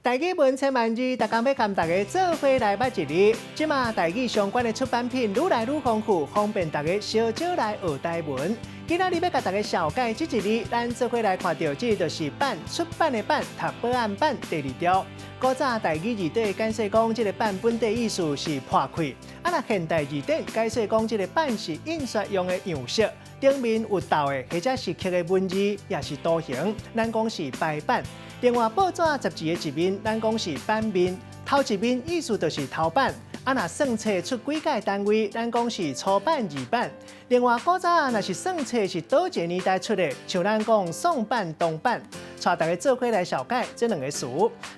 台语文千万字，大家要跟大家做伙来捌一日。即马台语相关的出版品愈来愈丰富，方便大家小少来学台文。今仔日要甲大家小解这一日，咱做伙来看到这就是版出版的版，读报案版第2条。古早台语字典解释讲，这个版本的意思是破开；那现代字典解释讲，这个版是印刷用的样式，顶面有倒的或者是刻的文字，也是图形，咱讲是排版。另外，报纸杂志的一面，咱讲是版面；头一面意思就是头版。若算册出几届单位，咱讲是初版、二版。另外，古早若是算册是倒一个年代出的，像咱讲宋版、东版。带大家做伙来小解这2个词。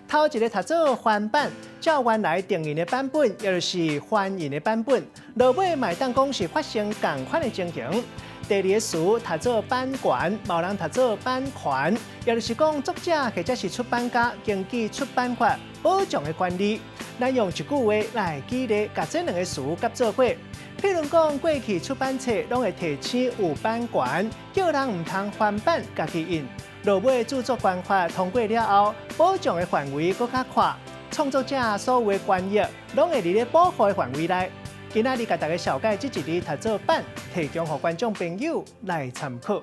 头一个读做翻版，照原来定印的版本，也就是翻印的版本。落尾嘛当讲是发生同款的情形。第2个词读做版权，某人读做版权，也就是讲作者或者是出版家根据出版法保障的权利。咱用一句话来举例，把这2个词夹做伙。譬如讲，过去出版册拢会提醒有版权，叫人唔通翻版家己印。落尾著作权法通过了后，保障的范围更较宽，创作者所有的权益拢会伫咧保护的范围内。今仔日甲大家小解这一日读做版，提供予观众朋友来参考。